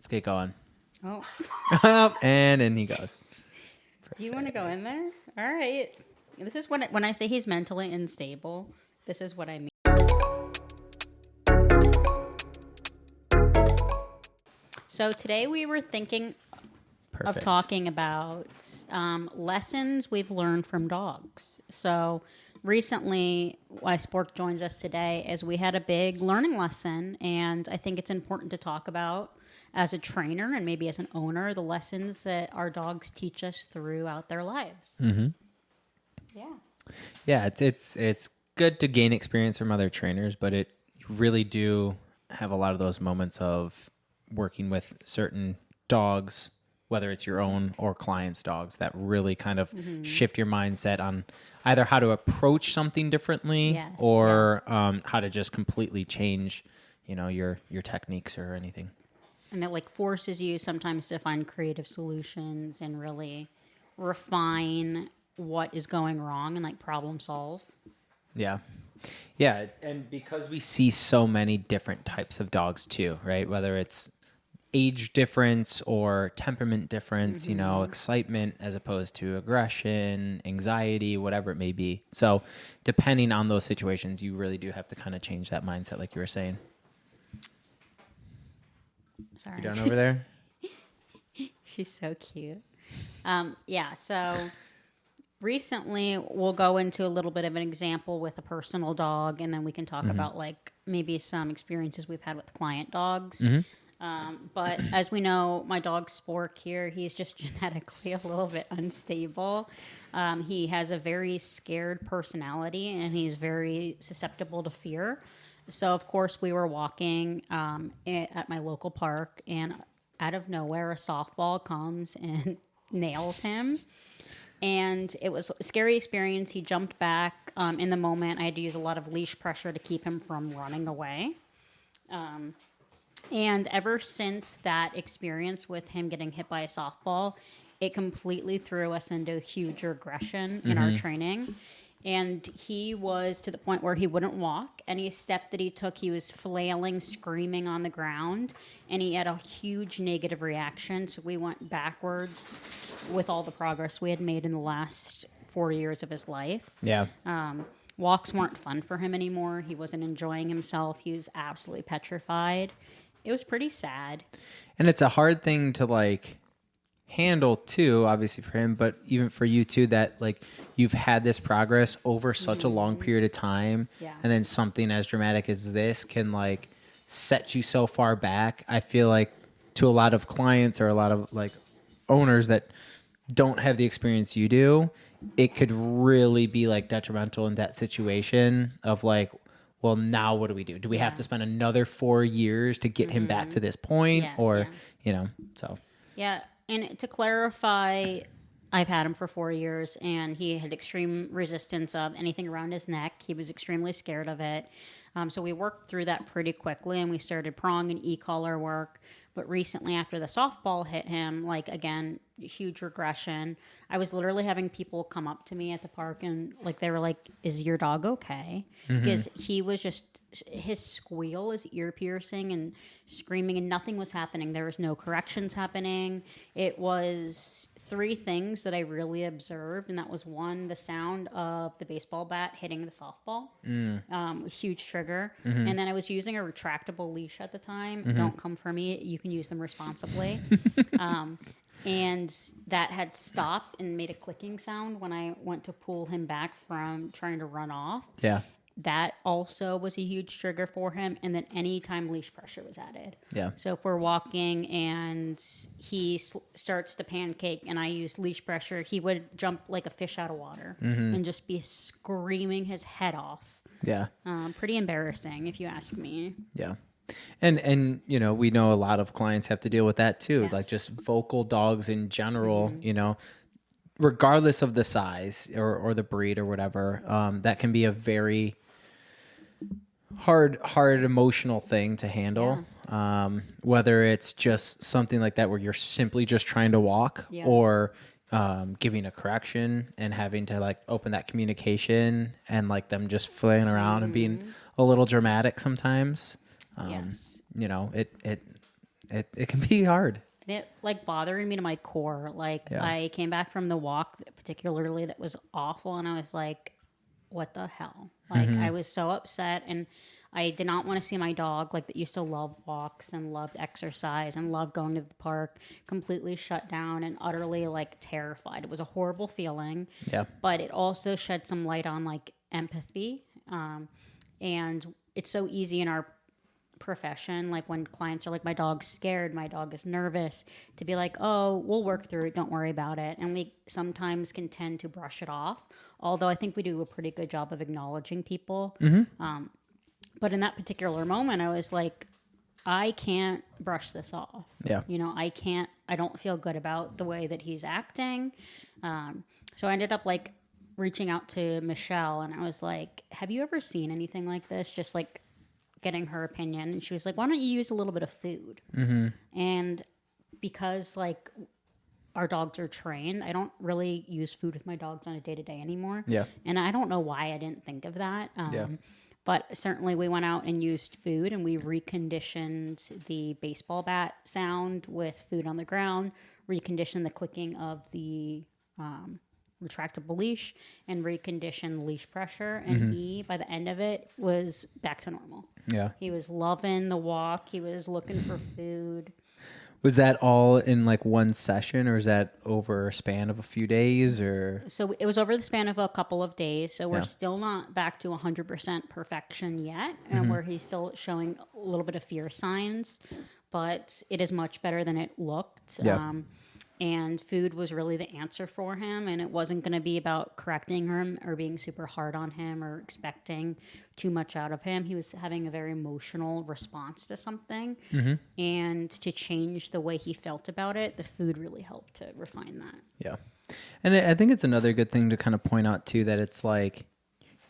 let's get going. Oh. and in he goes. Do you want to go in there? All right. This is when I say he's mentally unstable, this is what I mean. So today we were thinking of talking about lessons we've learned from dogs. So recently, why Spork joins us today is we had a big learning lesson, and I think it's important to talk about as a trainer and maybe as an owner, the lessons that our dogs teach us throughout their lives. Mm-hmm. Yeah. Yeah, it's good to gain experience from other trainers, but you really do have a lot of those moments of working with certain dogs, whether it's your own or clients' dogs, that really kind of shift your mindset on either how to approach something differently or how to just completely change, your techniques or anything. And it forces you sometimes to find creative solutions and really refine what is going wrong and problem solve. Yeah. Yeah. And because we see so many different types of dogs too, right? Whether it's age difference or temperament difference, excitement as opposed to aggression, anxiety, whatever it may be. So depending on those situations, you really do have to kind of change that mindset, like you were saying. Sorry. You done over there? She's so cute. So recently we'll go into a little bit of an example with a personal dog, and then we can talk about maybe some experiences we've had with client dogs. But as we know, my dog Spork here, he's just genetically a little bit unstable. He has a very scared personality, and he's very susceptible to fear. So, of course, we were walking at my local park, and out of nowhere, a softball comes and nails him. And it was a scary experience. He jumped back. In the moment, I had to use a lot of leash pressure to keep him from running away. And ever since that experience with him getting hit by a softball, it completely threw us into huge regression in our training. And he was to the point where he wouldn't walk. Any step that he took, he was flailing, screaming on the ground. And he had a huge negative reaction. So we went backwards with all the progress we had made in the last 4 years of his life. Yeah. Walks weren't fun for him anymore. He wasn't enjoying himself. He was absolutely petrified. It was pretty sad. And it's a hard thing to handle too, obviously for him, but even for you too, that you've had this progress over such a long period of time. Yeah. And then something as dramatic as this can set you so far back. I feel like to a lot of clients or a lot of owners that don't have the experience you do, it could really be detrimental in that situation of well, now what do we do? Do we have to spend another 4 years to get him back to this point? So. Yeah. And to clarify, I've had him for 4 years, and he had extreme resistance of anything around his neck. He was extremely scared of it. So we worked through that pretty quickly, and we started prong and e-collar work. But recently, after the softball hit him, again, huge regression. I was literally having people come up to me at the park, and they were like, "Is your dog okay?" Because he was just, his squeal is ear piercing and screaming, and nothing was happening. There was no corrections happening. It was 3 things that I really observed, and that was 1, the sound of the baseball bat hitting the softball, huge trigger. And then I was using a retractable leash at the time. Don't come for me. You can use them responsibly. And that had stopped and made a clicking sound when I went to pull him back from trying to run off. Yeah. That also was a huge trigger for him. And then anytime leash pressure was added. Yeah. So if we're walking and he starts to pancake and I use leash pressure, he would jump like a fish out of water and just be screaming his head off. Yeah. Pretty embarrassing, if you ask me. Yeah. And we know a lot of clients have to deal with that too. Yes. Just vocal dogs in general, regardless of the size or the breed or whatever, that can be a very hard emotional thing to handle. Yeah. Whether it's just something like that where you're simply just trying to walk or giving a correction and having to open that communication and them just flailing around and being a little dramatic sometimes. Yes. it can be hard. It like bothered me to my core. Like Yeah. I came back from the walk, particularly that was awful, and I was like, "What the hell?" Like I was so upset, and I did not want to see my dog, like that used to love walks and loved exercise and loved going to the park, completely shut down and utterly like terrified. It was a horrible feeling. Yeah. But it also shed some light on like empathy, and it's so easy in our profession, like when clients are like, my dog's scared, my dog is nervous, to be like, oh, we'll work through it, don't worry about it. And we sometimes can tend to brush it off, although I think we do a pretty good job of acknowledging people. But in that particular moment, I was like, I can't brush this off. Yeah. You know, I don't feel good about the way that he's acting. So I ended up like reaching out to Michelle, and I was like, have you ever seen anything like this? Just like getting her opinion. And she was like, why don't you use a little bit of food? And because like our dogs are trained, I don't really use food with my dogs on a day-to-day anymore. Yeah. And I don't know why I didn't think of that. But certainly we went out and used food, and we reconditioned the baseball bat sound with food on the ground, reconditioned the clicking of the retractable leash, and reconditioned leash pressure. And he, by the end of it, was back to normal. Yeah. He was loving the walk. He was looking for food. Was that all in like one session, or is that over a span of a few days, or? So it was over the span of a couple of days. So we're Yeah. still not back to 100% perfection yet, and where he's still showing a little bit of fear signs, but it is much better than it looked. Yeah. And food was really the answer for him, and it wasn't going to be about correcting him or being super hard on him or expecting too much out of him. He was having a very emotional response to something, and to change the way he felt about it, the food really helped to refine that. Yeah. And I think it's another good thing to kind of point out too, that it's like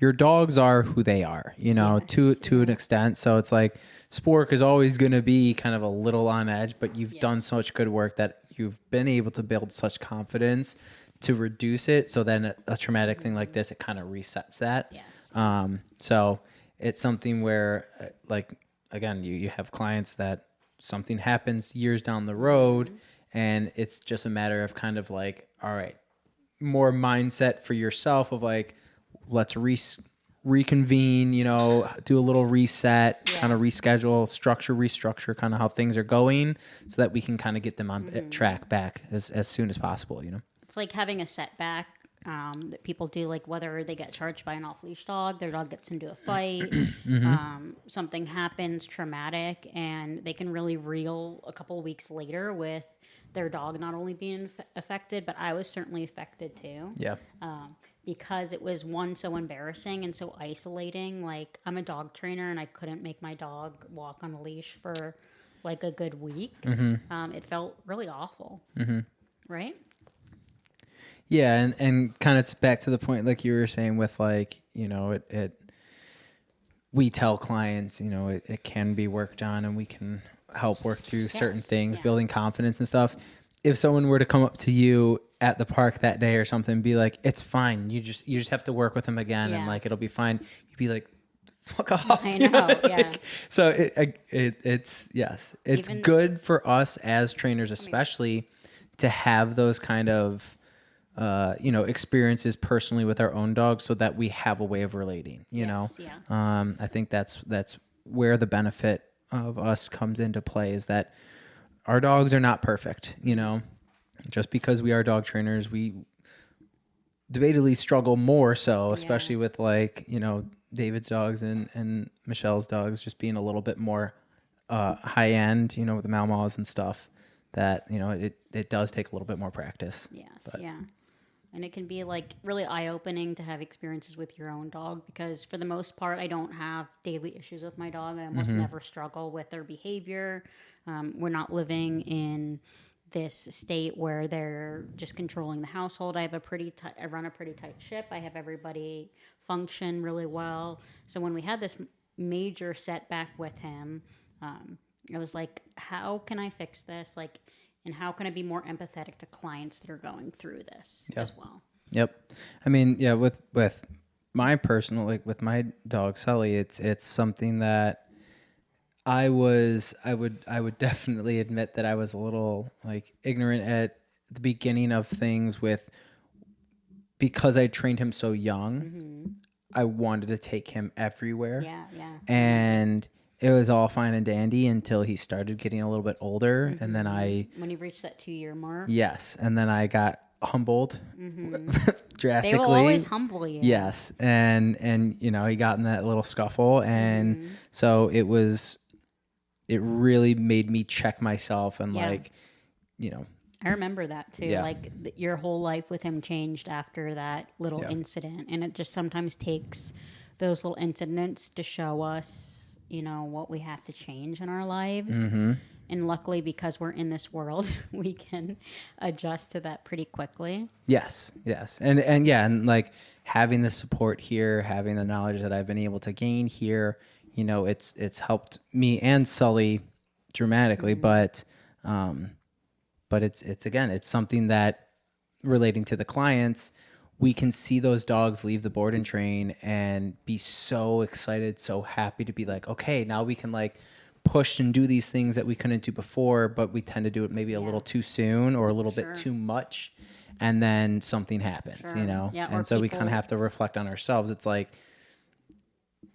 your dogs are who they are, you know, Yes. to an extent. So it's like Spork is always going to be kind of a little on edge, but you've done so much good work that you've been able to build such confidence to reduce it. So then a traumatic thing like this, it kind of resets that. Yes. So it's something where, like, again, you have clients that something happens years down the road, and it's just a matter of kind of like, all right, more mindset for yourself of like, let's reconvene, you know, do a little reset, kind of reschedule, restructure kind of how things are going, so that we can kind of get them on track back as soon as possible, you know? It's like having a setback that people do, like whether they get charged by an off-leash dog, their dog gets into a fight, something happens traumatic, and they can really reel a couple of weeks later with their dog not only being affected, but I was certainly affected too. Yeah. Because it was so embarrassing and so isolating. Like, I'm a dog trainer, and I couldn't make my dog walk on a leash for like a good week. It felt really awful. Right? Yeah, and kind of back to the point, like you were saying, with like, you know, we tell clients, you know, it can be worked on, and we can help work through certain things, building confidence and stuff. If someone were to come up to you at the park that day or something, be like, it's fine, you just have to work with them again, and like it'll be fine, you'd be like, fuck off. I know. Yeah. So it's Even, good for us as trainers, especially, to have those kind of you know, experiences personally with our own dogs, so that we have a way of relating, you know? I think that's where the benefit of us comes into play, is that our dogs are not perfect, you know? Just because we are dog trainers, we debatably struggle more so, especially with like, you know, David's dogs and Michelle's dogs just being a little bit more high end, you know, with the Malinois and stuff, that, you know, it does take a little bit more practice. Yes. Yeah. And it can be like really eye-opening to have experiences with your own dog, because for the most part, I don't have daily issues with my dog. I almost never struggle with their behavior. We're not living in this state where they're just controlling the household. I run a pretty tight ship. I have everybody function really well. So when we had this major setback with him, I was like, how can I fix this? Like, and how can I be more empathetic to clients that are going through this as well? Yep. I mean, yeah, with my personal, like with my dog Sully, it's something that I would definitely admit that I was a little like ignorant at the beginning of things because I trained him so young. I wanted to take him everywhere. Yeah, yeah. And it was all fine and dandy until he started getting a little bit older. And then When you reach that 2-year mark, yes. And then I got humbled drastically. they will always humble you. Yes. And, he got in that little scuffle. And so it really made me check myself and Yeah. I remember that too. Yeah. Like your whole life with him changed after that little incident. And it just sometimes takes those little incidents to show us, what we have to change in our lives. And luckily, because we're in this world, we can adjust to that pretty quickly. Yes. And like having the support here, having the knowledge that I've been able to gain here, it's helped me and Sully dramatically, but it's something that relating to the clients, we can see those dogs leave the board and train and be so excited, so happy to be like, okay, now we can like push and do these things that we couldn't do before, but we tend to do it maybe a little too soon or a little bit too much. And then something happens, Yeah, and so we kind of have to reflect on ourselves. It's like,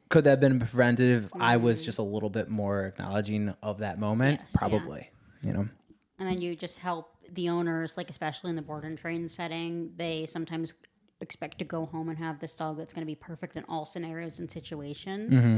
could that have been preventative? I was just a little bit more acknowledging of that moment. Yes, Probably, And then you just help the owners, like especially in the board and train setting, they sometimes expect to go home and have this dog that's going to be perfect in all scenarios and situations.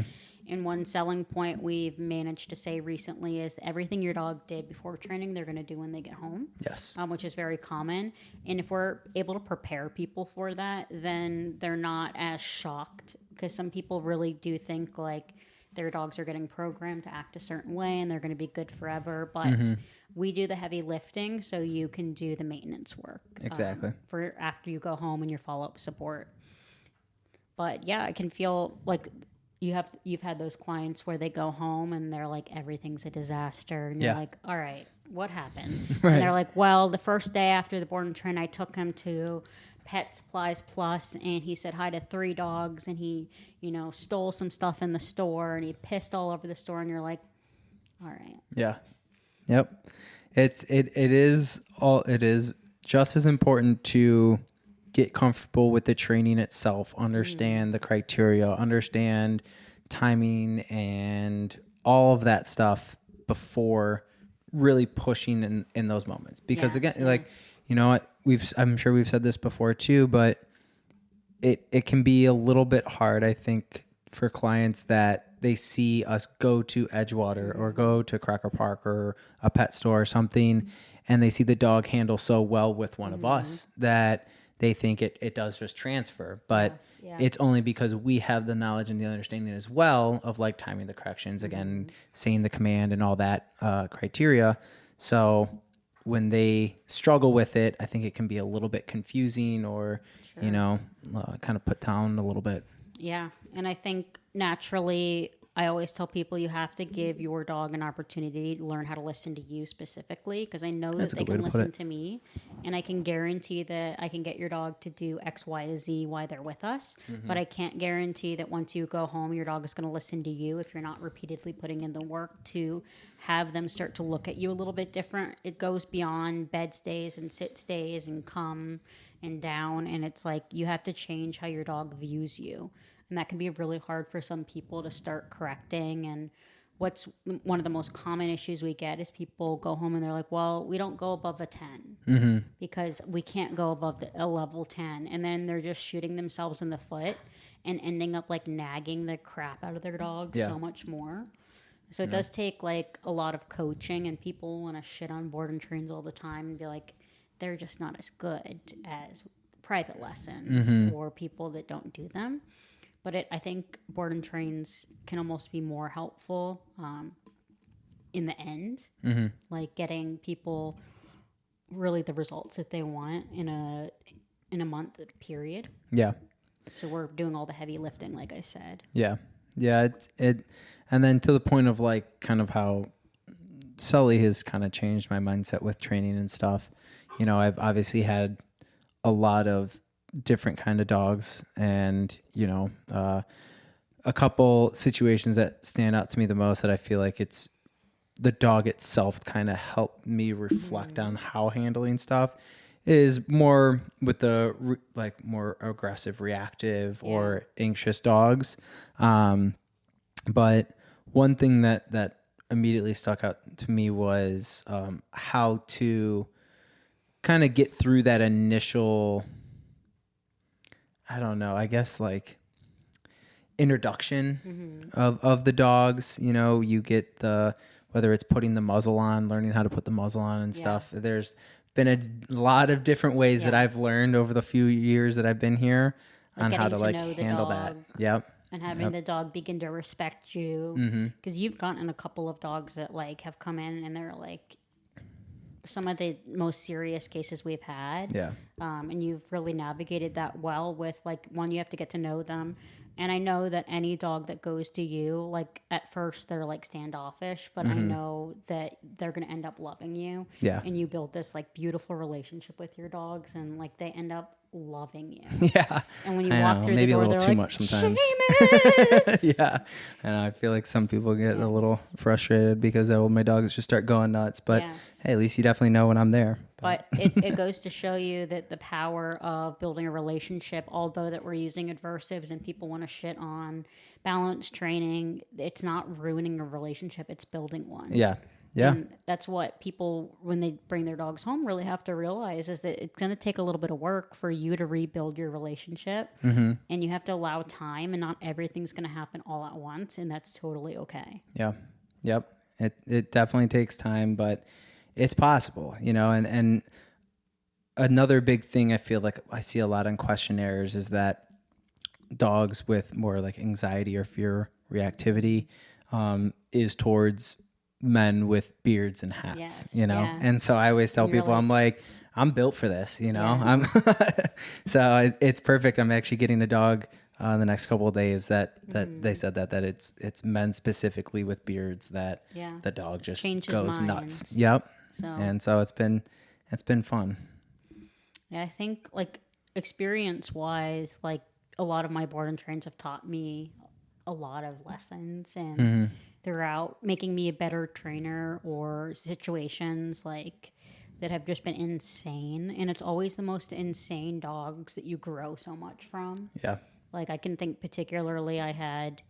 And one selling point we've managed to say recently is everything your dog did before training, they're going to do when they get home. Yes. Which is very common. And if we're able to prepare people for that, then they're not as shocked, because some people really do think like their dogs are getting programmed to act a certain way and they're going to be good forever. But we do the heavy lifting so you can do the maintenance work. Exactly. For after you go home and your follow-up support. But yeah, I can feel like you've had those clients where they go home and they're like, everything's a disaster. And you're like, all right, what happened? Right. And they're like, well, the first day after the board and train, I took him to Pet Supplies Plus and he said hi to 3 dogs and he, stole some stuff in the store and he pissed all over the store. And you're like, all right. Yeah. Yep. It is just as important to get comfortable with the training itself, understand the criteria, understand timing and all of that stuff before really pushing in those moments. Because I'm sure we've said this before too, but it can be a little bit hard, I think, for clients that they see us go to Edgewater or go to Cracker Park or a pet store or something, and they see the dog handle so well with one of us that they think it does just transfer. But it's only because we have the knowledge and the understanding as well of like timing the corrections, again, saying the command and all that criteria. So when they struggle with it, I think it can be a little bit confusing or, kind of put down a little bit. Yeah. And I think naturally, I always tell people you have to give your dog an opportunity to learn how to listen to you specifically, because I know that they can listen to me and I can guarantee that I can get your dog to do X, Y, Z while they're with us. But I can't guarantee that once you go home, your dog is going to listen to you if you're not repeatedly putting in the work to have them start to look at you a little bit different. It goes beyond bed stays and sit stays and come and down. And it's like you have to change how your dog views you. And that can be really hard for some people to start correcting. And what's one of the most common issues we get is people go home and they're like, well, we don't go above a 10 because we can't go above a level 10. And then they're just shooting themselves in the foot and ending up like nagging the crap out of their dog so much more. So it does take like a lot of coaching, and people want to shit on board and trains all the time and be like, they're just not as good as private lessons or people that don't do them. But I think board and trains can almost be more helpful in the end, like getting people really the results that they want in a month period. Yeah. So we're doing all the heavy lifting, like I said. Yeah. It and then to the point of like kind of how Sully has kind of changed my mindset with training and stuff. I've obviously had a lot of different kind of dogs, and a couple situations that stand out to me the most that I feel like it's the dog itself kind of helped me reflect on how handling stuff is more with the like more aggressive, reactive, or anxious dogs. But one thing that immediately stuck out to me was how to kind of get through that initial, I don't know, I guess like introduction of the dogs. You know, you get whether it's putting the muzzle on, learning how to put the muzzle on and stuff. There's been a lot of different ways that I've learned over the few years that I've been here on how to like handle that. Yep. And having the dog begin to respect you, because you've gotten a couple of dogs that like have come in and they're like some of the most serious cases we've had. Yeah. And you've really navigated that well with like, one, you have to get to know them. And I know that any dog that goes to you, like at first they're like standoffish, but I know that they're going to end up loving you. Yeah. And you build this like beautiful relationship with your dogs and like they end up loving you. Yeah. And when you walk through maybe the door, a little they're too like, much sometimes. Seamus! Yeah. And I feel like some people get a little frustrated because my dogs just start going nuts. But hey, at least you definitely know when I'm there. But it goes to show you that the power of building a relationship, although that we're using adversives and people want to shit on balance training, it's not ruining a relationship, it's building one. Yeah. Yeah. And that's what people, when they bring their dogs home, really have to realize is that it's going to take a little bit of work for you to rebuild your relationship. And you have to allow time, and not everything's going to happen all at once. And that's totally okay. Yeah. Yep. It definitely takes time, but it's possible, you know, and another big thing I feel like I see a lot in questionnaires is that dogs with more like anxiety or fear reactivity is towards men with beards and hats, you know? Yeah. And so I always tell people, I'm like, I'm built for this, you know? Yes. So it's perfect. I'm actually getting a dog the next couple of days that they said that it's men specifically with beards that the dog just goes nuts. Yep. And so it's been fun. Yeah, I think like experience wise, like a lot of my board and trains have taught me a lot of lessons and throughout making me a better trainer, or situations like that have just been insane. And it's always the most insane dogs that you grow so much from. Yeah. Like I can think particularly I had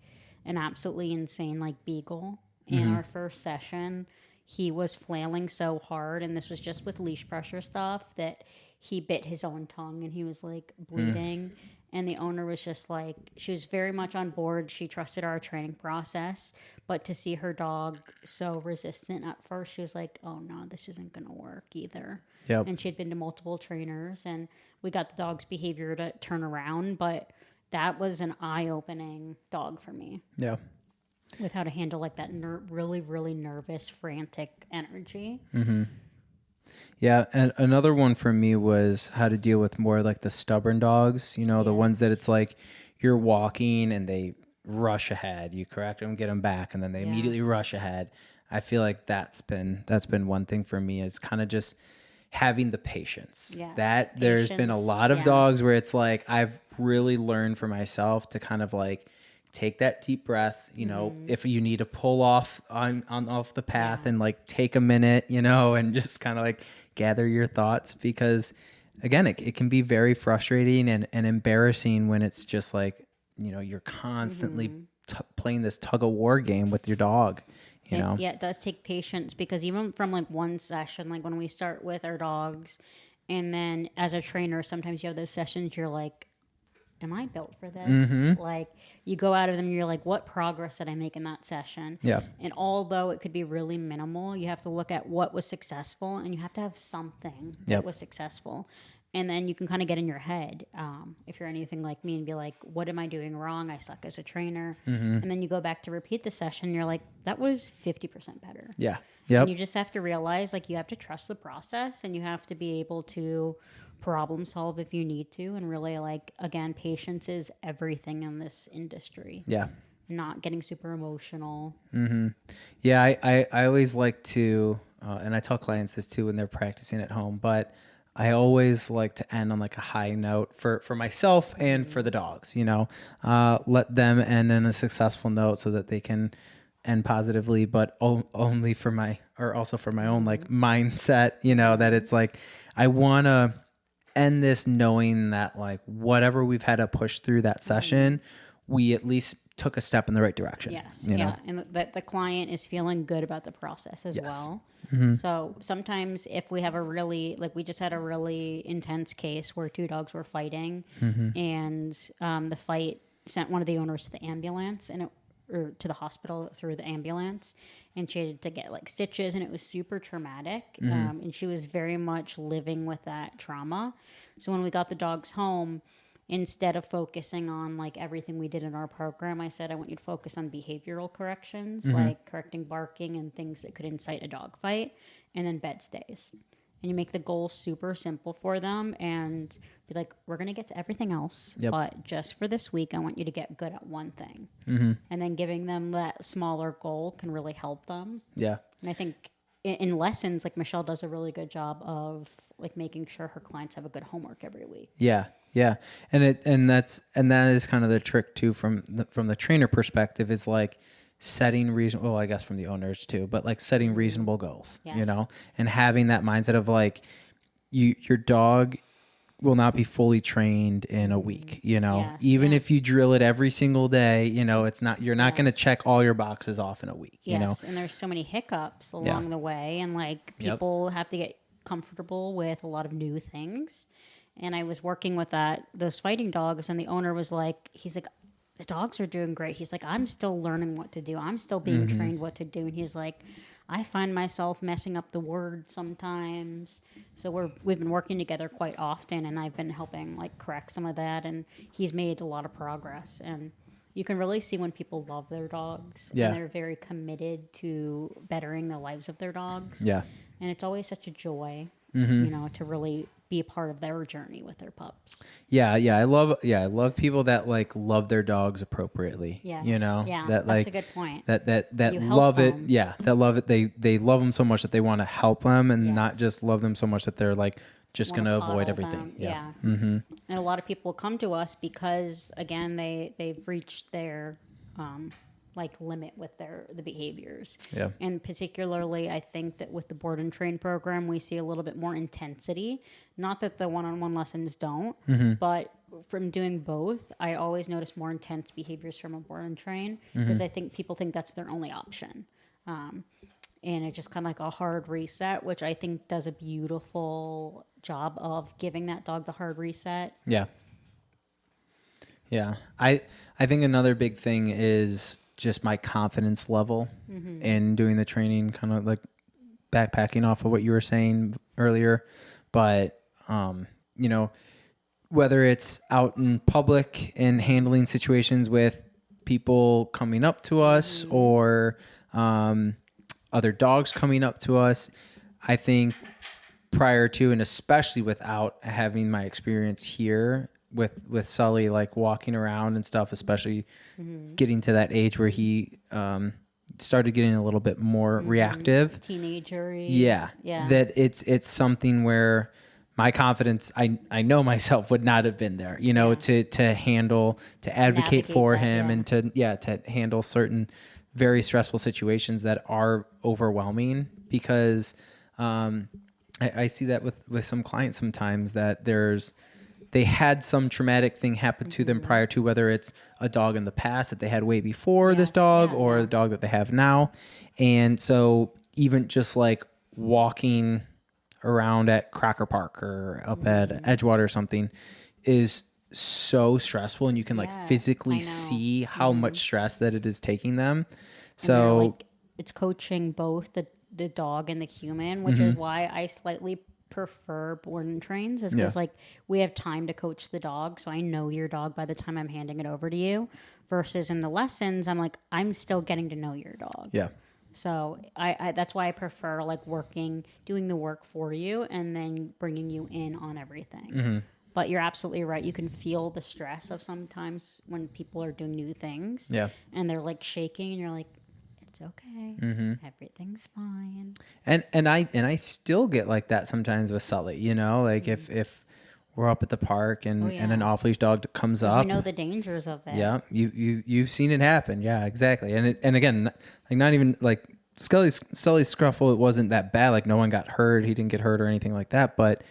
an absolutely insane like beagle in our first session. He was flailing so hard, and this was just with leash pressure stuff, that he bit his own tongue and he was like bleeding. And the owner was just like, she was very much on board. She trusted our training process. But to see her dog so resistant at first, she was like, oh no, this isn't going to work either. Yep. And she had been to multiple trainers, and we got the dog's behavior to turn around. But that was an eye-opening dog for me. Yeah. With how to handle like that really, really nervous, frantic energy. Yeah, and another one for me was how to deal with more like the stubborn dogs, you know, the ones that it's like you're walking and they rush ahead, you correct them, get them back, and then they immediately rush ahead. I feel like that's been one thing for me, is kind of just having the patience. There's been a lot of dogs where it's like I've really learned for myself to kind of like take that deep breath, you know, if you need to pull off off the path and like take a minute, you know, and just kind of like gather your thoughts, because again, it can be very frustrating and embarrassing when it's just like, you know, you're constantly playing this tug of war game with your dog, you know? Yeah, it does take patience, because even from like one session, like when we start with our dogs, and then as a trainer, sometimes you have those sessions, you're like, am I built for this? Like you go out of them and you're like, what progress did I make in that session? Yeah. And although it could be really minimal, you have to look at what was successful, and you have to have something that was successful. And then you can kind of get in your head, if you're anything like me, and be like, what am I doing wrong? I suck as a trainer. And then you go back to repeat the session. You're like, that was 50% better. Yeah. Yep. And you just have to realize, like, you have to trust the process, and you have to be able to problem solve if you need to. And really, like, again, patience is everything in this industry. Yeah. Not getting super emotional. Yeah. I always like to, and I tell clients this too when they're practicing at home, but I always like to end on like a high note for myself and for the dogs, let them end on a successful note so that they can end positively, but only for also for my own like mindset, that it's like, I want to end this knowing that like whatever we've had to push through that session, we at least took a step in the right direction. Yes. Yeah. And that the client is feeling good about the process as well. So sometimes if we have we just had a really intense case where two dogs were fighting and the fight sent one of the owners to the ambulance or to the hospital through the ambulance, and she had to get like stitches, and it was super traumatic. And she was very much living with that trauma. So when we got the dogs home, instead of focusing on like everything we did in our program, I said, I want you to focus on behavioral corrections, like correcting barking and things that could incite a dog fight, and then bed stays. And you make the goal super simple for them and be like, we're going to get to everything else. But just for this week, I want you to get good at one thing. And then giving them that smaller goal can really help them. Yeah. And I think in lessons, like Michelle does a really good job of like making sure her clients have a good homework every week. Yeah. Yeah. And that is kind of the trick too, from the trainer perspective, is like setting reasonable, well, I guess from the owners too, but like setting reasonable goals, and having that mindset of like, your dog will not be fully trained in a week, even if you drill it every single day, it's not, you're not going to check all your boxes off in a week, And there's so many hiccups along the way, and like people have to get comfortable with a lot of new things. And I was working with those fighting dogs, and the owner was like, he's like, the dogs are doing great. He's like, I'm still learning what to do. I'm still being trained what to do. And he's like, I find myself messing up the word sometimes. So we've been working together quite often, and I've been helping like correct some of that. And he's made a lot of progress. And you can really see when people love their dogs and they're very committed to bettering the lives of their dogs. Yeah. And it's always such a joy, to really be a part of their journey with their pups. I love people that like love their dogs appropriately. Yeah. That like, that's a good point. That love it. them. Yeah. That love it. They love them so much that they want to help them, and not just love them so much that they're like just going to avoid everything. Yeah. And a lot of people come to us because again, they've reached their, like limit with the behaviors. Yeah. And particularly, I think that with the board and train program, we see a little bit more intensity. Not that the one-on-one lessons don't, but from doing both, I always notice more intense behaviors from a board and train, because I think people think that's their only option. And it's just kind of like a hard reset, which I think does a beautiful job of giving that dog the hard reset. Yeah. Yeah. I think another big thing is just my confidence level in doing the training, kind of like backpacking off of what you were saying earlier. But, whether it's out in public and handling situations with people coming up to us or other dogs coming up to us, I think prior to, and especially without having my experience here with Sully, like walking around and stuff, especially getting to that age where he started getting a little bit more reactive, teenager-y. Yeah. That it's something where my confidence, I know myself, would not have been there, to handle, to advocate for him, and to handle certain very stressful situations that are overwhelming, because I see that with some clients sometimes, that they had some traumatic thing happen to them prior to, whether it's a dog in the past that they had way before this dog, or the dog that they have now. And so even just like walking around at Cracker Park or up at Edgewater or something is so stressful, and you can like physically see how much stress that it is taking them. So like, it's coaching both the dog and the human, which is why I slightly prefer board and trains, is because like we have time to coach the dog, so I know your dog by the time I'm handing it over to you, versus in the lessons I'm still getting to know your dog. So I that's why I prefer like doing the work for you and then bringing you in on everything. But you're absolutely right, you can feel the stress of sometimes when people are doing new things and they're like shaking, and you're like, It's okay. Everything's fine. And I still get like that sometimes with Sully, you know, like if we're up at the park and an off leash dog comes up, we know the dangers of it. Yeah, you've seen it happen. Yeah, exactly. And again, like not even like Sully's scruffle, it wasn't that bad. Like no one got hurt. He didn't get hurt or anything like that. But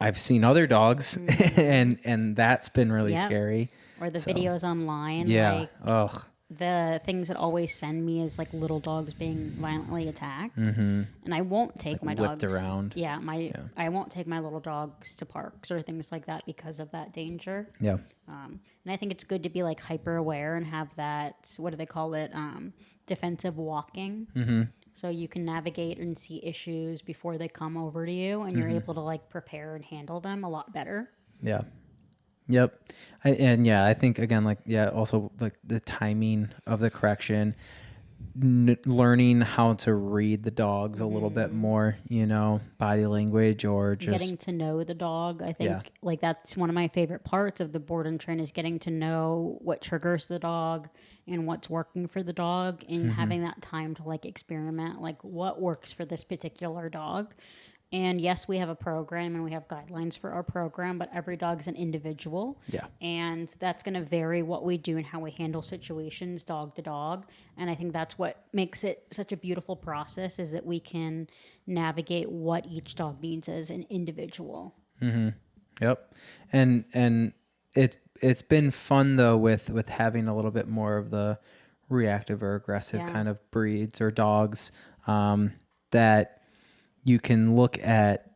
I've seen other dogs, and that's been really scary. Or the videos online. Yeah. Like, ugh. the things that always send me is like little dogs being violently attacked, and I won't take my whipped dogs around. I won't take my little dogs to parks or things like that because of that danger. Yeah. And I think it's good to be like hyper aware and have that, what do they call it, defensive walking. So you can navigate and see issues before they come over to you, and you're able to like prepare and handle them a lot better. Yeah. Yep. I think again, like, also like the timing of the correction, learning how to read the dogs a little bit more, you know, body language or just getting to know the dog. I think like that's one of my favorite parts of the board and train is getting to know what triggers the dog and what's working for the dog and having that time to like experiment, like what works for this particular dog. And yes, we have a program and we have guidelines for our program, but every dog is an individual. Yeah. And that's going to vary what we do and how we handle situations dog to dog. And I think that's what makes it such a beautiful process is that we can navigate what each dog needs as an individual. Yep. And it's been fun though with having a little bit more of the reactive or aggressive kind of breeds or dogs that you can look at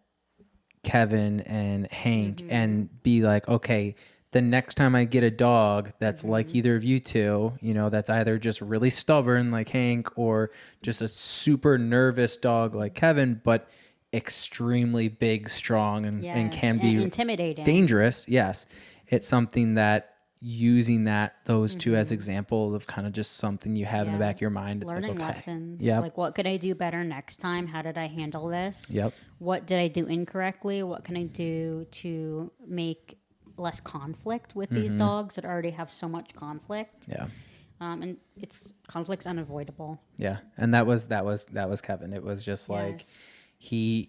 Kevin and Hank and be like, okay, the next time I get a dog that's like either of you two, you know, that's either just really stubborn like Hank or just a super nervous dog like Kevin, but extremely big, strong, and can be intimidating, dangerous. Yes. It's something that using those two as examples of kind of just something you have in the back of your mind. It's learning like, okay. lessons. Yep. Like, what could I do better next time? How did I handle this? Yep. What did I do incorrectly? What can I do to make less conflict with these dogs that already have so much conflict? Yeah. And conflict's unavoidable. Yeah. And that was Kevin. It was just like he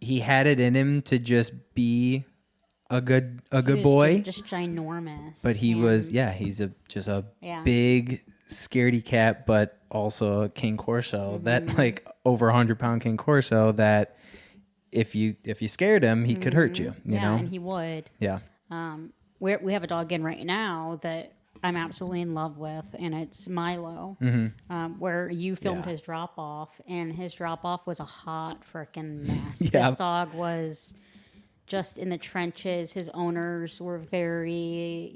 had it in him to just be a good boy, just ginormous. but he's just a big scaredy cat, but also a King Corso that like over 100-pound King Corso that if you scared him, he could hurt you. You know, and he would. Yeah. We have a dog in right now that I'm absolutely in love with, and it's Milo. Where you filmed his drop off, and his drop off was a hot freaking mess. This dog was just in the trenches. His owners were very,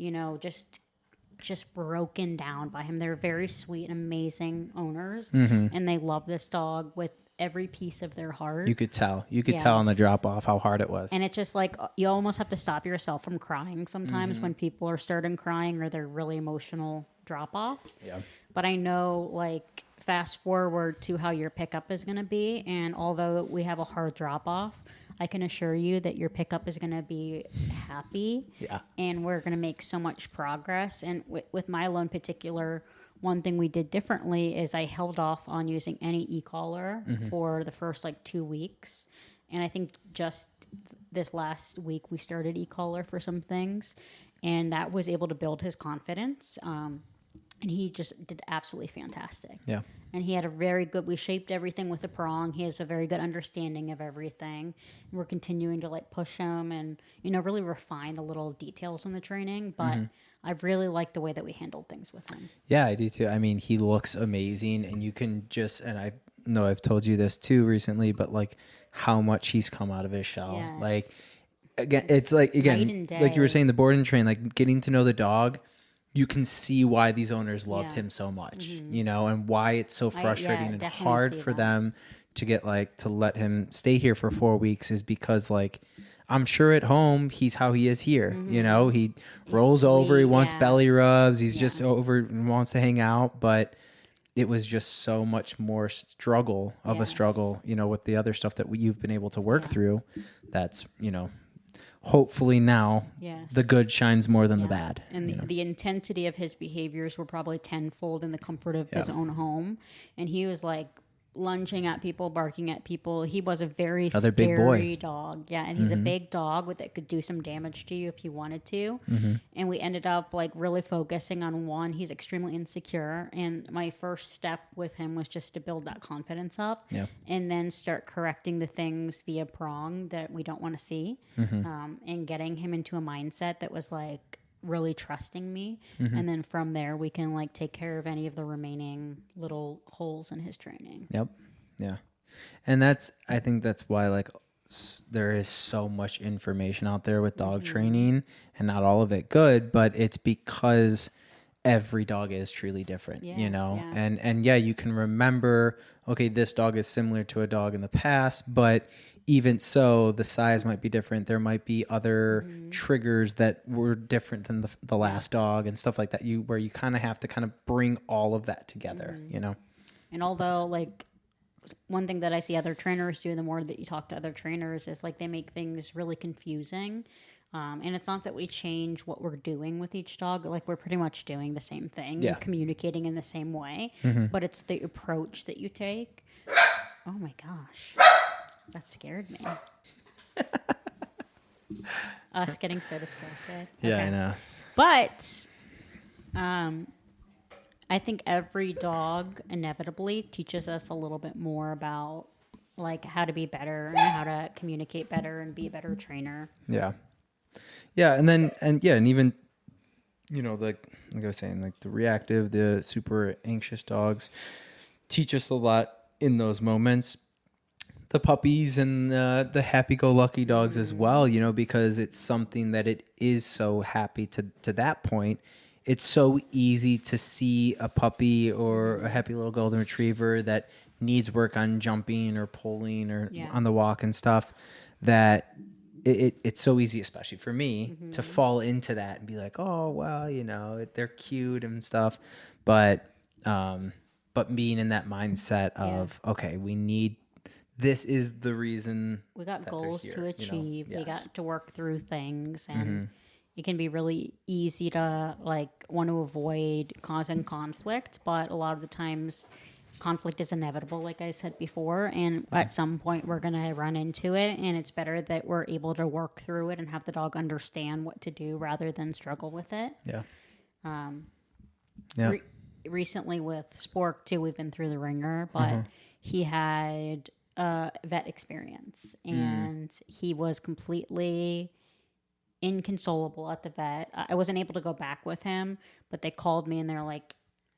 just broken down by him. They're very sweet and amazing owners, and they love this dog with every piece of their heart. You could tell on the drop off how hard it was. And it's just like you almost have to stop yourself from crying sometimes when people are starting crying or they're really emotional drop off. Yeah. But I know, like, fast forward to how your pickup is going to be, and although we have a hard drop off, I can assure you that your pickup is going to be happy. Yeah. And we're going to make so much progress. And with Milo in particular, one thing we did differently is I held off on using any e-collar for the first 2 weeks. And I think just this last week we started e-collar for some things, and that was able to build his confidence. And he just did absolutely fantastic. Yeah. And he had we shaped everything with a prong. He has a very good understanding of everything. And we're continuing to push him and, really refine the little details in the training. But I really like the way that we handled things with him. Yeah, I do too. I mean, he looks amazing, and you can and I know I've told you this too recently, but how much he's come out of his shell. Yes. It's like you were saying, the board and train, getting to know the dog. You can see why these owners loved him so much, and why it's so frustrating and hard for them to get to let him stay here for 4 weeks is because I'm sure at home he's how he is here. He rolls over, he wants belly rubs, he's just over and wants to hang out, but it was just so much more struggle with the other stuff that you've been able to work through. That's hopefully now Yes. the good shines more than the bad. And the intensity of his behaviors were probably tenfold in the comfort of his own home. And he was like lunging at people, barking at people. He was a very Another scary big boy. dog. Yeah. And he's a big dog that could do some damage to you if he wanted to. And we ended up like really focusing on one. He's extremely insecure. And my first step with him was just to build that confidence up and then start correcting the things via prong that we don't want to see, and getting him into a mindset that was like really trusting me. And then from there we can like take care of any of the remaining little holes in his training. Yep. Yeah. And I think that's why like there is so much information out there with dog training, and not all of it good, but it's because every dog is truly different, you know? And yeah, you can remember, okay, this dog is similar to a dog in the past, but even so, the size might be different. There might be other triggers that were different than the last dog and stuff like that. Where you kind of have to kind of bring all of that together, you know? And although like one thing that I see other trainers do, the more that you talk to other trainers, is like they make things really confusing. And it's not that we change what we're doing with each dog. Like we're pretty much doing the same thing, communicating in the same way, but it's the approach that you take. Oh my gosh. That scared me. Us getting so distracted. Yeah, Okay. I know. But I think every dog inevitably teaches us a little bit more about like how to be better and how to communicate better and be a better trainer. Yeah. Yeah. And even, you know, like I was saying, like the reactive, the super anxious dogs teach us a lot in those moments. The puppies and the happy-go-lucky dogs as well, you know, because it's something that it is so happy to that point. It's so easy to see a puppy or a happy little golden retriever that needs work on jumping or pulling or on the walk and stuff, that it's so easy, especially for me, to fall into that and be like, oh, well, you know, they're cute and stuff. But being in that mindset of, okay, this is the reason we got goals here, to achieve. You know? We got to work through things, and it can be really easy to like want to avoid causing conflict, but a lot of the times conflict is inevitable, like I said before, and at some point we're going to run into it, and it's better that we're able to work through it and have the dog understand what to do rather than struggle with it. Recently with Spork too, we've been through the ringer, but he had vet experience, and he was completely inconsolable at the vet. I wasn't able to go back with him, but they called me and they're like,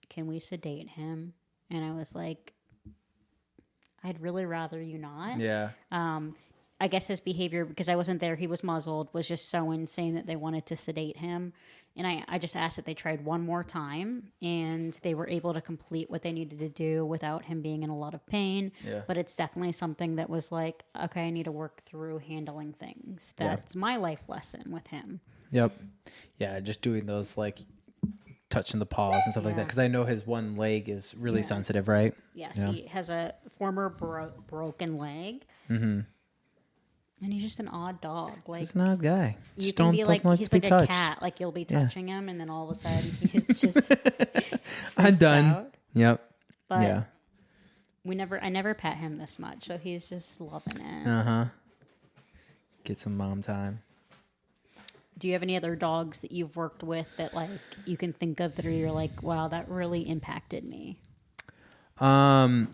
can we sedate him? And I was like, I'd really rather you not. I guess his behavior, because I wasn't there, he was muzzled, was just so insane that they wanted to sedate him. And I just asked that they tried one more time, and they were able to complete what they needed to do without him being in a lot of pain. But it's definitely something that was like, okay, I need to work through handling things. That's my life lesson with him. Yeah, just doing those like touching the paws and stuff like that, because I know his one leg is really sensitive, right? Yes, he has a former broken leg. And he's just an odd dog. Like, he's an odd guy. You can be like, he's like a cat. Like, you'll be touching him, and then all of a sudden, he's just I'm done. Out. But I never pet him this much, so he's just loving it. Get some mom time. Do you have any other dogs that you've worked with that like you can think of that are you're like, wow, that really impacted me? Yeah.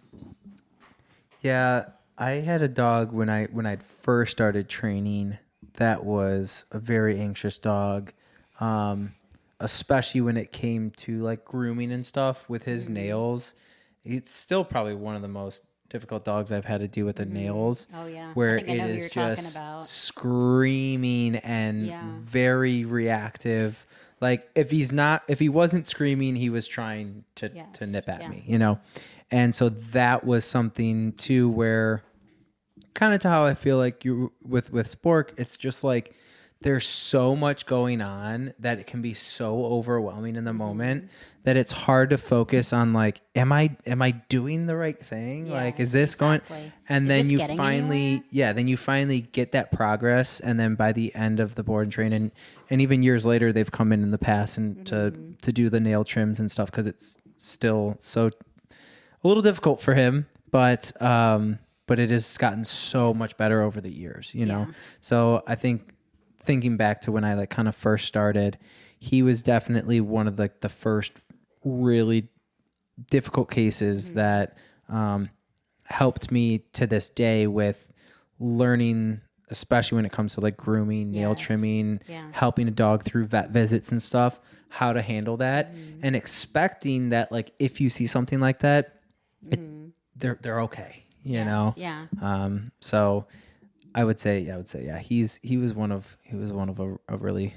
I had a dog when I first started training that was a very anxious dog, especially when it came to like grooming and stuff with his nails. It's still probably one of the most difficult dogs I've had to do with the nails. Oh yeah, where it is just screaming and very reactive. Like if he wasn't screaming, he was trying to nip at me, you know? And so that was something too, where kind of to how I feel like you with Spork, it's just like there's so much going on that it can be so overwhelming in the moment that it's hard to focus on like, am I doing the right thing? Like, is Yes, this going? exactly. And Is then this you getting finally, anywhere? then you finally get that progress. And then by the end of the board and train, and even years later, they've come in the past and to do the nail trims and stuff, because it's still so a little difficult for him, but it has gotten so much better over the years, you know? Yeah. So I think thinking back to when I like kind of first started, he was definitely one of the first really difficult cases that helped me to this day with learning, especially when it comes to like grooming, nail Yes. trimming, Yeah. helping a dog through vet visits and stuff, how to handle that, and expecting that like if you see something like that, they're okay, you know. Yes. Yeah. So I would say, yeah, he was one of a really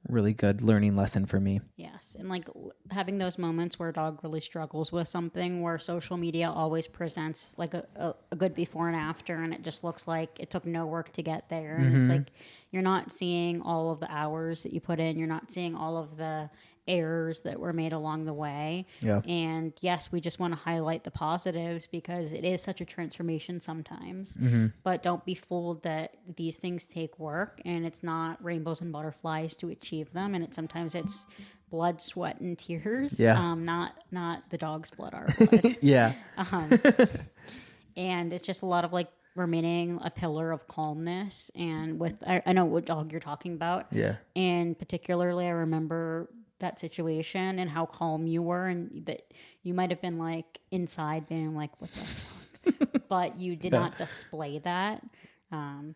really good learning lesson for me. Yes. And like having those moments where a dog really struggles with something, where social media always presents like a good before and after, and it just looks like it took no work to get there. And it's like you're not seeing all of the hours that you put in, you're not seeing all of the errors that were made along the way. Yeah. And yes, we just want to highlight the positives because it is such a transformation sometimes. But don't be fooled that these things take work and it's not rainbows and butterflies to achieve them. And sometimes it's blood, sweat, and tears. Yeah. Not the dog's blood, our blood. Yeah. And it's just a lot of like remaining a pillar of calmness. And with I know what dog you're talking about. Yeah. And particularly, I remember that situation and how calm you were, and that you might have been like inside being like, what the fuck? But you did not display that. And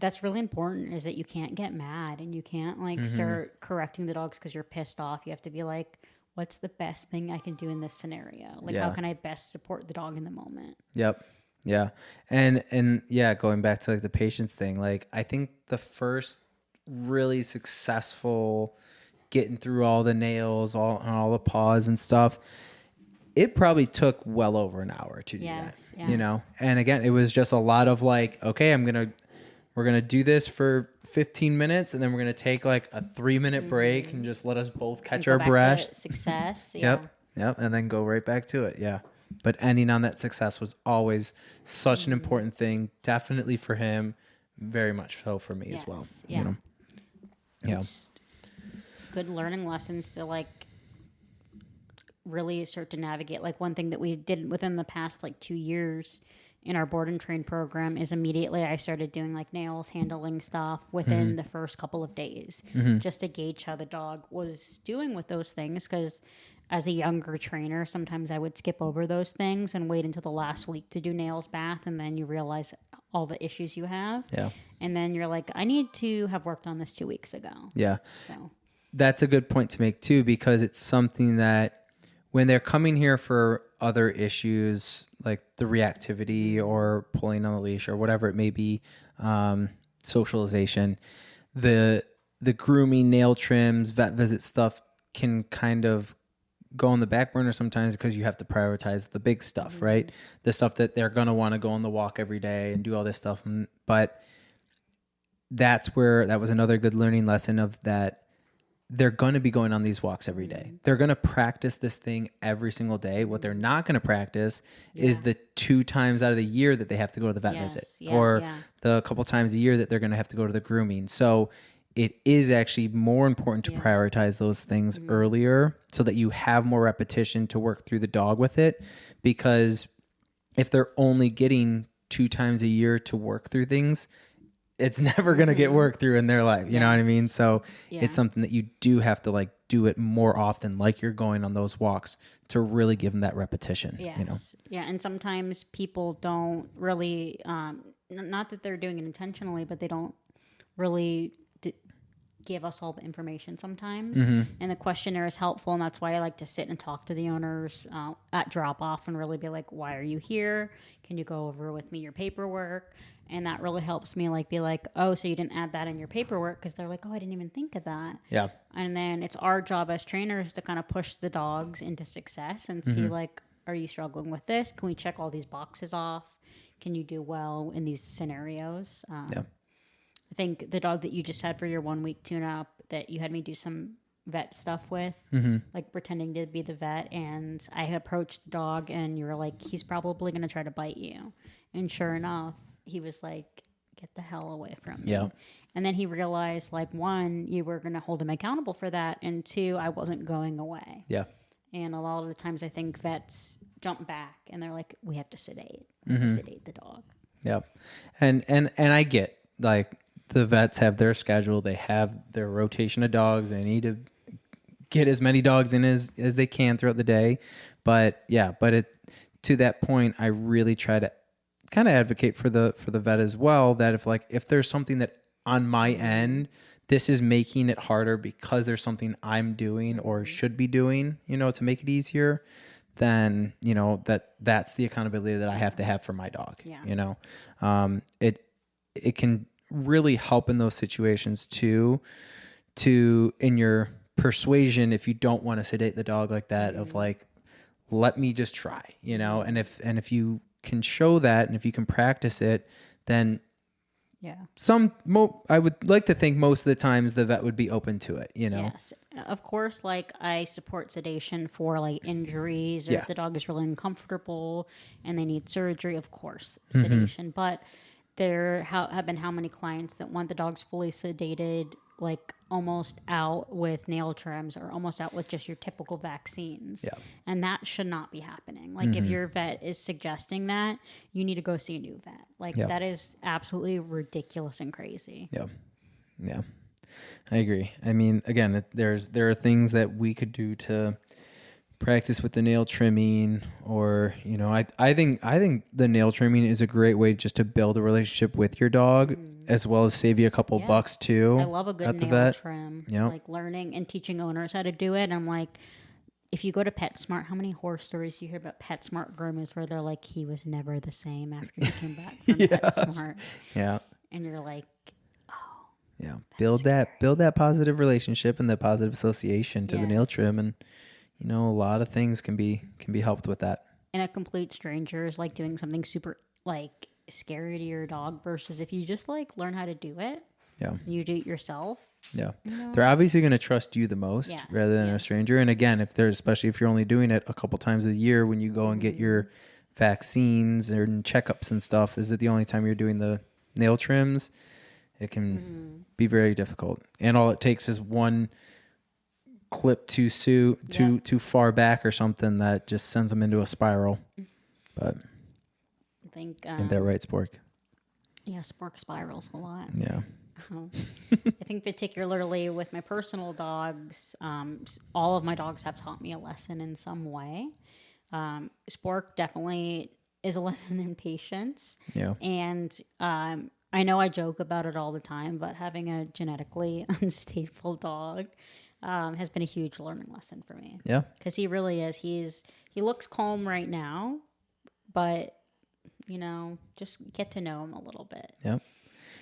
that's really important, is that you can't get mad and you can't like start correcting the dogs because you're pissed off. You have to be like, what's the best thing I can do in this scenario? Like, how Yeah. can I best support the dog in the moment? Yep. Yeah. And yeah, going back to like the patience thing, like I think the first really successful getting through all the nails, all the paws and stuff, it probably took well over an hour to do Yes, that, yeah. you know? And again, it was just a lot of like, okay, we're going to do this for 15 minutes and then we're going to take like a 3-minute break and just let us both catch Go our back to breath. success. Yeah. Yep. Yep. And then go right back to it. Yeah. But ending on that success was always such an important thing. Definitely for him. Very much so for me as well. Yes, yeah. You know? Yeah. It's good learning lessons to like really start to navigate. Like one thing that we did within the past like 2 years in our board and train program is immediately I started doing like nails, handling stuff within the first couple of days, just to gauge how the dog was doing with those things. Because as a younger trainer, sometimes I would skip over those things and wait until the last week to do nails, bath, and then you realize all the issues you have. Yeah. And then you're like, I need to have worked on this 2 weeks ago. Yeah. So That's a good point to make too, because it's something that when they're coming here for other issues like the reactivity or pulling on the leash or whatever it may be, socialization, the grooming, nail trims, vet visit stuff can kind of go on the back burner sometimes because you have to prioritize the big stuff, right? The stuff that they're going to want to go on the walk every day and do all this stuff. But that was another good learning lesson of that. They're going to be going on these walks every day. They're going to practice this thing every single day. What they're not going to practice is the 2 times out of the year that they have to go to the vet visit, or the couple times a year that they're going to have to go to the grooming. So it is actually more important to prioritize those things earlier so that you have more repetition to work through the dog with it. Because if they're only getting 2 times a year to work through things, it's never going to get worked through in their life. You know what I mean? So it's something that you do have to like do it more often, like you're going on those walks, to really give them that repetition. yes. You know? Yeah. And sometimes people don't really, not that they're doing it intentionally, but they don't really give us all the information sometimes. And the questionnaire is helpful. And that's why I like to sit and talk to the owners at drop off and really be like, why are you here? Can you go over with me your paperwork? And that really helps me like be like, oh, so you didn't add that in your paperwork? Because they're like, oh, I didn't even think of that. Yeah. And then it's our job as trainers to kind of push the dogs into success and see like, are you struggling with this? Can we check all these boxes off? Can you do well in these scenarios? I think the dog that you just had for your 1 week tune up that you had me do some vet stuff with, like pretending to be the vet, and I approached the dog and you were like, he's probably going to try to bite you. And sure enough, he was like, get the hell away from me. Yeah. And then he realized, like, one, you were going to hold him accountable for that, and two, I wasn't going away. Yeah. And a lot of the times I think vets jump back and they're like, we have to sedate. We have to sedate the dog. Yep. And I get, like, the vets have their schedule. They have their rotation of dogs. They need to get as many dogs in as they can throughout the day. But yeah, to that point, I really try to kind of advocate for the vet as well, that if there's something that on my end, this is making it harder because there's something I'm doing or should be doing, to make it easier, then, that's the accountability that I have to have for my dog. Yeah. It can really help in those situations too, in your persuasion, if you don't want to sedate the dog like that, of like, let me just try, and if you can show that, and if you can practice it, then I would like to think most of the times the vet would be open to it, Yes. Of course, like, I support sedation for like injuries, or if the dog is really uncomfortable and they need surgery, of course, sedation. But there have been how many clients that want the dogs fully sedated, like almost out with nail trims or almost out with just your typical vaccines. Yeah. And that should not be happening. Like, if your vet is suggesting that, you need to go see a new vet. Like, that is absolutely ridiculous and crazy. Yeah. Yeah. I agree. I mean, again, there are things that we could do to practice with the nail trimming, or, I think the nail trimming is a great way just to build a relationship with your dog, as well as save you a couple bucks too. I love a good nail trim. Yep. Like, learning and teaching owners how to do it. I'm like, if you go to PetSmart, how many horror stories do you hear about PetSmart groomers where they're like, he was never the same after he came back from PetSmart. Yeah. And you're like, yeah, build that positive relationship and that positive association to the nail trim, and a lot of things can be helped with that. And a complete stranger is like doing something super like scary to your dog, versus if you just like learn how to do it. Yeah. You do it yourself. Yeah. They're obviously going to trust you the most rather than a stranger. And again, especially if you're only doing it a couple times a year when you go and get your vaccines and checkups and stuff, is it the only time you're doing the nail trims? It can be very difficult. And all it takes is one clip too far back or something that just sends them into a spiral. But I think ain't that right, Spork? Yeah, Spork spirals a lot. Yeah. I think particularly with my personal dogs, all of my dogs have taught me a lesson in some way. Spork definitely is a lesson in patience. Yeah. And I know I joke about it all the time, but having a genetically unstable dog has been a huge learning lesson for me. Yeah. Because he really is. He looks calm right now, but, just get to know him a little bit. Yep.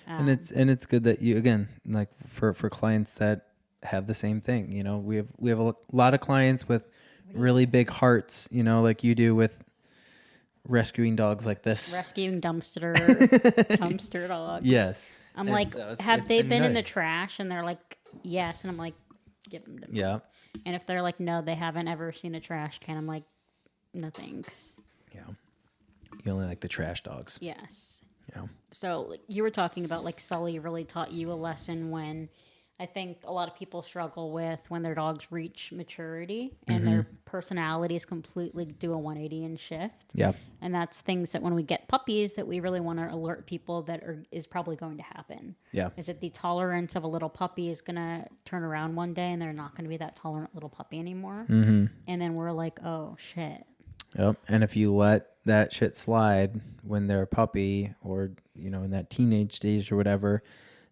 And it's good that you, again, like for clients that have the same thing, we have a lot of clients with really big hearts, like you do with rescuing dogs like this. Rescuing dumpster dogs. Yes. I'm like, have they been in the trash? And they're like, yes. And I'm like, give them to me. Yeah. And if they're like, no, they haven't ever seen a trash can, I'm like, no thanks. Yeah. You only like the trash dogs. Yes. Yeah. So you were talking about like Sully really taught you a lesson, when I think a lot of people struggle with when their dogs reach maturity and their personalities completely do a 180 and shift. Yeah. And that's things that when we get puppies that we really want to alert people that is probably going to happen. Yeah. Is that the tolerance of a little puppy is going to turn around one day and they're not going to be that tolerant little puppy anymore. And then we're like, oh shit. Yep. And if you let that shit slide when they're a puppy or, in that teenage stage or whatever,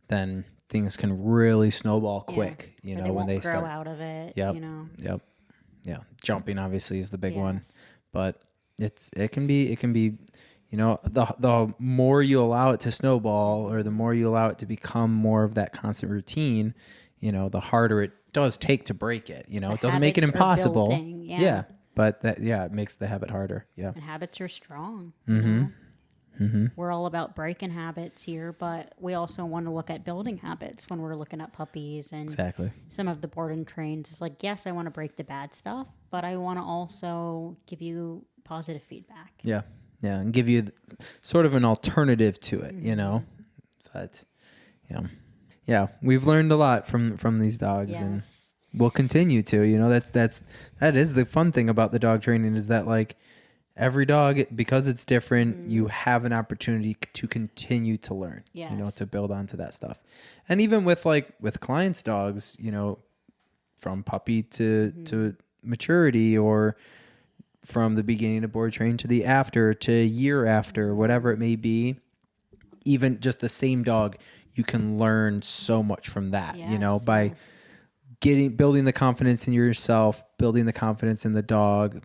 then things can really snowball quick, when they grow start out of it. Yep. Yep. Yeah. Jumping obviously is the big one, but it can be, the more you allow it to snowball, or the more you allow it to become more of that constant routine, the harder it does take to break it. It doesn't make it impossible. Yeah. But it makes the habit harder. Yeah. And habits are strong. Mm-hmm. We're all about breaking habits here, but we also want to look at building habits when we're looking at puppies. And Exactly. some of the board and trains is like, yes, I want to break the bad stuff, but I want to also give you positive feedback. Yeah. Yeah. And give you sort of an alternative to it, you know? But yeah. Yeah. We've learned a lot from these dogs and we'll continue to, you know, that is the fun thing about the dog training is that like every dog, because it's different, you have an opportunity to continue to learn, you know, to build onto that stuff. And even with clients' dogs, you know, from puppy to maturity or from the beginning of board train to the after to year after, whatever it may be, even just the same dog, you can learn so much from that, you know, by building the confidence in yourself, building the confidence in the dog,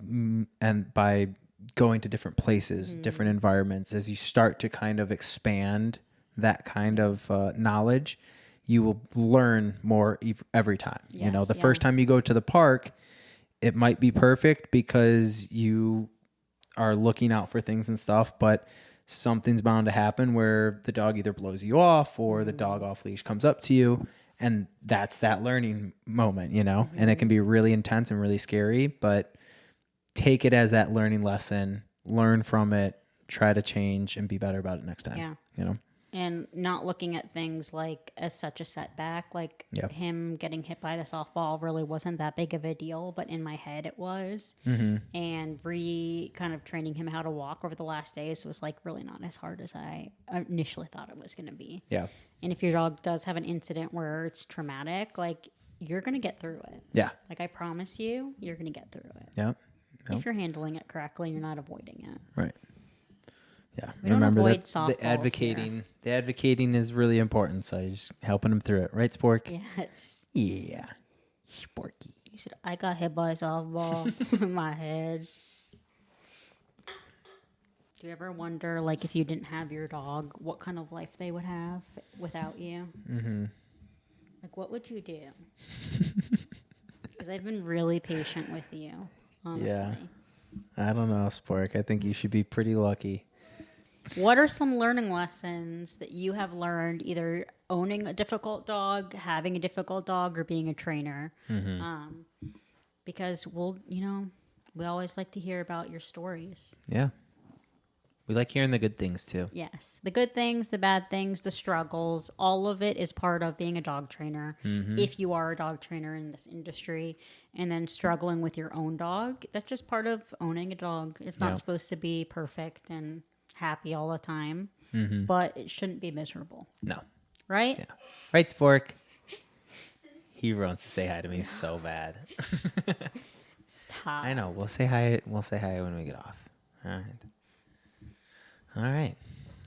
and by going to different places, different environments. As you start to kind of expand that kind of knowledge, you will learn more every time. You know, the first time you go to the park, it might be perfect because you are looking out for things and stuff, but something's bound to happen where the dog either blows you off or the dog off leash comes up to you. And that's that learning moment, you know, and it can be really intense and really scary, but take it as that learning lesson, learn from it, try to change and be better about it next time, you know? And not looking at things like as such a setback, like him getting hit by the softball really wasn't that big of a deal, but in my head it was. And kind of training him how to walk over the last days was like really not as hard as I initially thought it was going to be. Yeah. And if your dog does have an incident where it's traumatic, like you're going to get through it. Yeah. Like I promise you, you're going to get through it. Yeah. If you're handling it correctly, you're not avoiding it. Right. Yeah. We remember that the advocating is really important. So you're just helping them through it. Right, Spork? Yes. Yeah. Sporky. I got hit by a softball in my head. Do you ever wonder, like, if you didn't have your dog, what kind of life they would have without you? Like, what would you do? Because I've been really patient with you, honestly. Yeah. I don't know, Spork. I think you should be pretty lucky. What are some learning lessons that you have learned either owning a difficult dog, having a difficult dog, or being a trainer? Because we always like to hear about your stories. Yeah. We like hearing the good things too. Yes. The good things, the bad things, the struggles, all of it is part of being a dog trainer. If you are a dog trainer in this industry and then struggling with your own dog, that's just part of owning a dog. It's not supposed to be perfect and happy all the time, but it shouldn't be miserable. No. Right? Yeah. Right, Spork. He wants to say hi to me so bad. Stop. I know. We'll say hi. We'll say hi when we get off. All right. All right.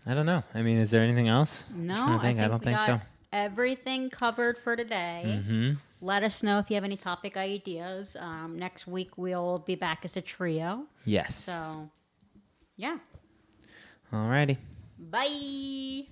I don't know. I mean, is there anything else? No, I don't think so. Everything covered for today. Let us know if you have any topic ideas. Next week we'll be back as a trio. Yes. So, yeah. All righty. Bye.